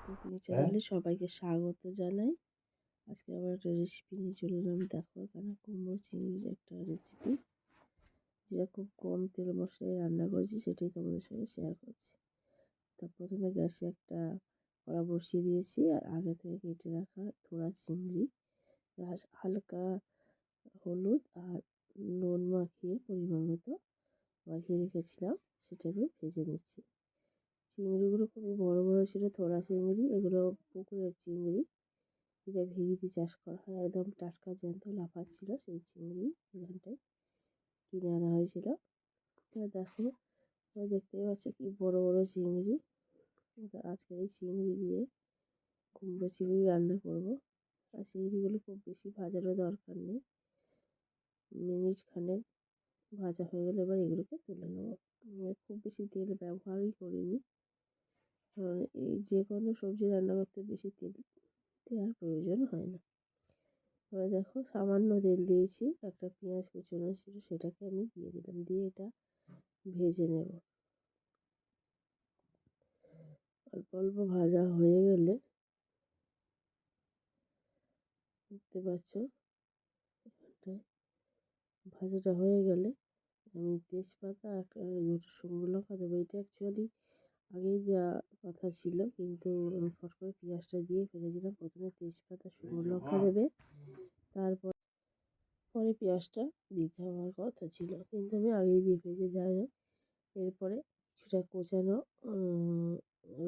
Cooking চ্যানেলে সবাইকে স্বাগত জানাই। আজকে আবার একটা রেসিপি নিয়ে চলে এলাম। দেখো এখানে কুমড়ো চিংড়ির একটা রেসিপি, যেটা খুব কম তেল মশলায় রান্না করেছি, সেটাই তোমাদের সঙ্গে শেয়ার করছি। তা প্রথমে গ্যাসে একটা কড়া বসিয়ে দিয়েছি, আর আগে থেকে কেটে রাখা থোড়া চিংড়ি হালকা হলুদ আর নুন মাখিয়ে পরিমাণ মতো মাখিয়ে রেখেছিলাম, সেটা আমি ভেজে নিচ্ছি। চিংড়িগুলো খুবই বড় বড় ছিল, থোড়া চিংড়ি, এগুলো পুকুরের চিংড়ি, যেটা ভেড়িতে চাষ করা হয়। একদম টাটকা জ্যান্ত লাফাচ্ছিল সেই চিংড়ি, এখানটায় কিনে আনা হয়েছিল। দেখো, দেখতেই পাচ্ছ কি বড় বড় চিংড়ি। আজকে এই চিংড়ি দিয়ে কুমড়ো চিংড়ি রান্না করব। আর চিংড়িগুলো খুব বেশি ভাজারও দরকার নেই, মিনিট খানেক ভাজা হয়ে গেলে এবার এগুলোকে তুলে নেবো। খুব বেশি তেল ব্যবহারই করিনি, কারণ এই যে কোনো সবজি রান্না করতে বেশি তেল দেওয়ার প্রয়োজন হয় না। এবার দেখো, সামান্য তেল দিয়েছি, একটা পেঁয়াজ কুচনো ছিল সেটাকে আমি দিয়ে দিলাম, দিয়ে এটা ভেজে নেব। অল্প অল্প ভাজা হয়ে গেলে, দেখতে পাচ্ছ ভাজাটা হয়ে গেলে আমি তেজপাতা একটা দুটো শুকনো লঙ্কা দেবো। এটা অ্যাকচুয়ালি আগেই দেওয়া কথা ছিল, কিন্তু আমি ফট করে পেঁয়াজটা দিয়ে ফেলেছিলাম। প্রথমে তেজপাতা শুকনো লঙ্কা দেবে, তারপর পরে পেঁয়াজটা দিতে হওয়ার কথা ছিল, কিন্তু আমি আগেই দিয়ে ফেলেছি। যাই হোক, এরপরে কিছুটা কোচানো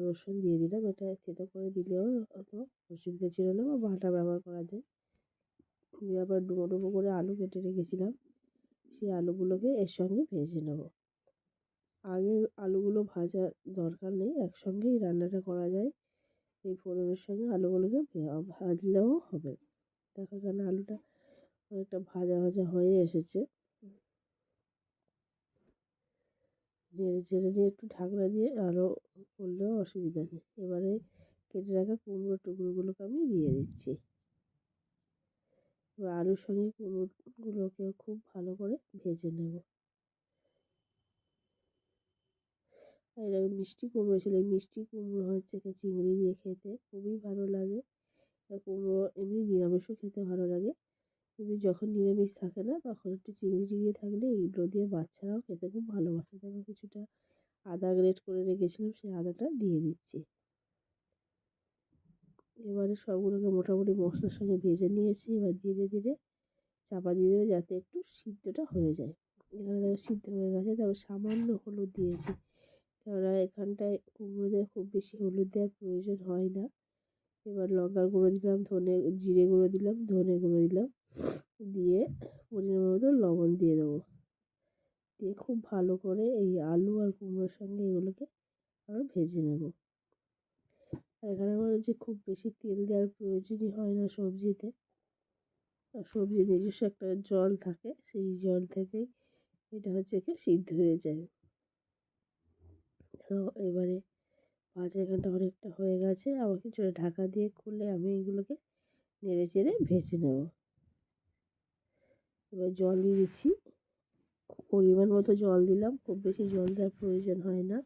রসুন দিয়ে দিলাম। এটা থেতো করে দিলেও অত অসুবিধা ছিল না, বা বাটা ব্যবহার করা যায়। দিয়ে আবার ডুবো ডুবো করে আলু কেটে রেখেছিলাম, সেই আলুগুলোকে এর সঙ্গে ভেজে নেব। আগে আলুগুলো ভাজার দরকার নেই, একসঙ্গেই রান্নাটা করা যায়। এই ফোড়নের সঙ্গে আলুগুলোকে ভাজলেও হবে। দেখো এখানে আলুটা অনেকটা ভাজা ভাজা হয়ে এসেছে। নেড়ে চেড়ে নিয়ে একটু ঢাকনা দিয়ে আরও করলেও অসুবিধা নেই। এবারে কেটে রাখা কুমড়োর টুকরোগুলোকে আমি দিয়ে দিচ্ছি। এবার আলুর সঙ্গে কুমড়োগুলোকে খুব ভালো করে ভেজে নেব। এটা মিষ্টি কুমড়ো ছিল, এই মিষ্টি কুমড়ো হচ্ছে চিংড়ি দিয়ে খেতে খুবই ভালো লাগে। কুমড়ো এমনি নিরামিষও খেতে ভালো লাগে, কিন্তু যখন নিরামিষ থাকে না তখন একটু চিংড়ি টিংড়ি থাকলে এইগুলো দিয়ে বাচ্চারাও খেতে খুব ভালোবাসে। দেখো কিছুটা আদা গ্রেট করে রেখেছিলাম, সেই আদাটা দিয়ে দিচ্ছি। এবারে সবগুলোকে মোটামুটি মশলার সঙ্গে ভেজে নিয়েছি। এবার ধীরে ধীরে চাপা দিয়ে দেবে, যাতে একটু সিদ্ধটা হয়ে যায়। এখানে দেখো সিদ্ধ হয়ে গেছে। তারপর সামান্য হলুদ দিয়েছি, কেননা এখানটায় কুমড়ো দিয়ে খুব বেশি হলুদ দেওয়ার প্রয়োজন হয় না। এবার লঙ্কার গুঁড়ো দিলাম, জিরে গুঁড়ো দিলাম, ধনে গুঁড়ো দিলাম, দিয়ে পরিমাণ মতো লবণ দিয়ে দেবো। দিয়ে খুব ভালো করে এই আলু আর কুমড়োর সঙ্গে এগুলোকে আরও ভেজে নেব। আর এখানে যে খুব বেশি তেল দেওয়ার প্রয়োজনই হয় না সবজিতে। সবজির নিজস্ব একটা জল থাকে, সেই জল থেকেই এটা হচ্ছে কি সিদ্ধ হয়ে যায়। তো এবারে ভাজা এখানটা অনেকটা হয়ে গেছে, আবার কিছুটা ঢাকা দিয়ে খুলে আমি এগুলোকে নেড়ে চেড়ে ভেজে নেব। এবার জল দিয়ে দিচ্ছি, পরিমাণ মতো জল দিলাম, খুব বেশি জল দেওয়ার প্রয়োজন হয় না।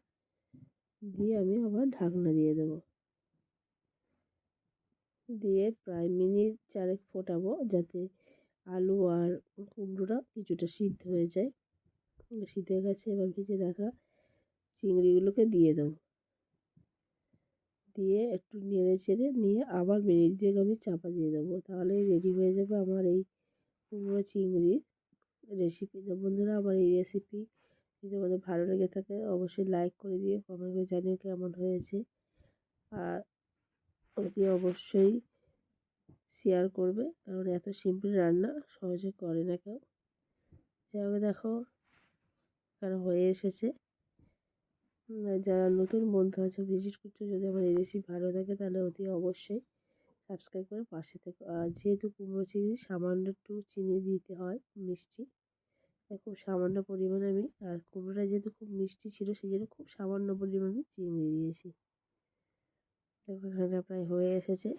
দিয়ে আমি আবার ঢাকনা দিয়ে দেবো, দিয়ে প্রায় মিনিট চারেক ফোটাবো, যাতে আলু আর কুমড়োটা কিছুটা সিদ্ধ হয়ে যায়। সিদ্ধ হয়ে গেছে, এবার ভেজে রাখা চিংড়িগুলোকে দিয়ে দেবো। দিয়ে একটু নেড়ে চেড়ে নিয়ে আবার মিনিট দুয়েক আমি চাপা দিয়ে দেবো, তাহলেই রেডি হয়ে যাবে আমার এই কুমড়ো চিংড়ির রেসিপি। তো বন্ধুরা, আমার এই রেসিপি যদি তোমাদের ভালো লেগে থাকে অবশ্যই লাইক করে দিয়ে কমেন্ট করে জানিও কেমন হয়েছে। আর অতি অবশ্যই শেয়ার করবে, কারণ এত সিম্পল রান্না সহজে করে না কেউ। যাই হোক, দেখো এখানে হয়ে এসেছে। যারা নতুন বন্ধু আছে ভিজিট করছো, যদি আমার এই রেসিপি ভালো থাকে তাহলে অতি অবশ্যই সাবস্ক্রাইব করে পাশে থেকো। আর যেহেতু কুমড়ো চিংড়ি সামান্য একটু চিনি দিতে হয় মিষ্টি, খুব সামান্য পরিমাণে আমি, আর কুমড়োটা যেহেতু খুব মিষ্টি ছিল সেই জন্য খুব সামান্য পরিমাণে চিনি দিয়েছি। দেখো এখানে প্রায় হয়ে এসেছে।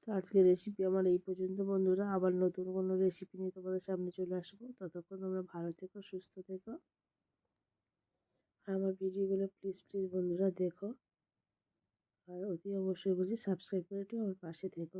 তো আজকের রেসিপি আমার এই পর্যন্ত বন্ধুরা, আবার নতুন কোনো রেসিপি নিয়ে তোমাদের সামনে চলে আসবো। ততক্ষণ তোমরা ভালো থেকো, সুস্থ থেকো। আর আমার ভিডিওগুলো প্লিজ প্লিজ বন্ধুরা দেখো। আর অতি অবশ্যই বলছি সাবস্ক্রাইব করে একটু আমার পাশে থেকো।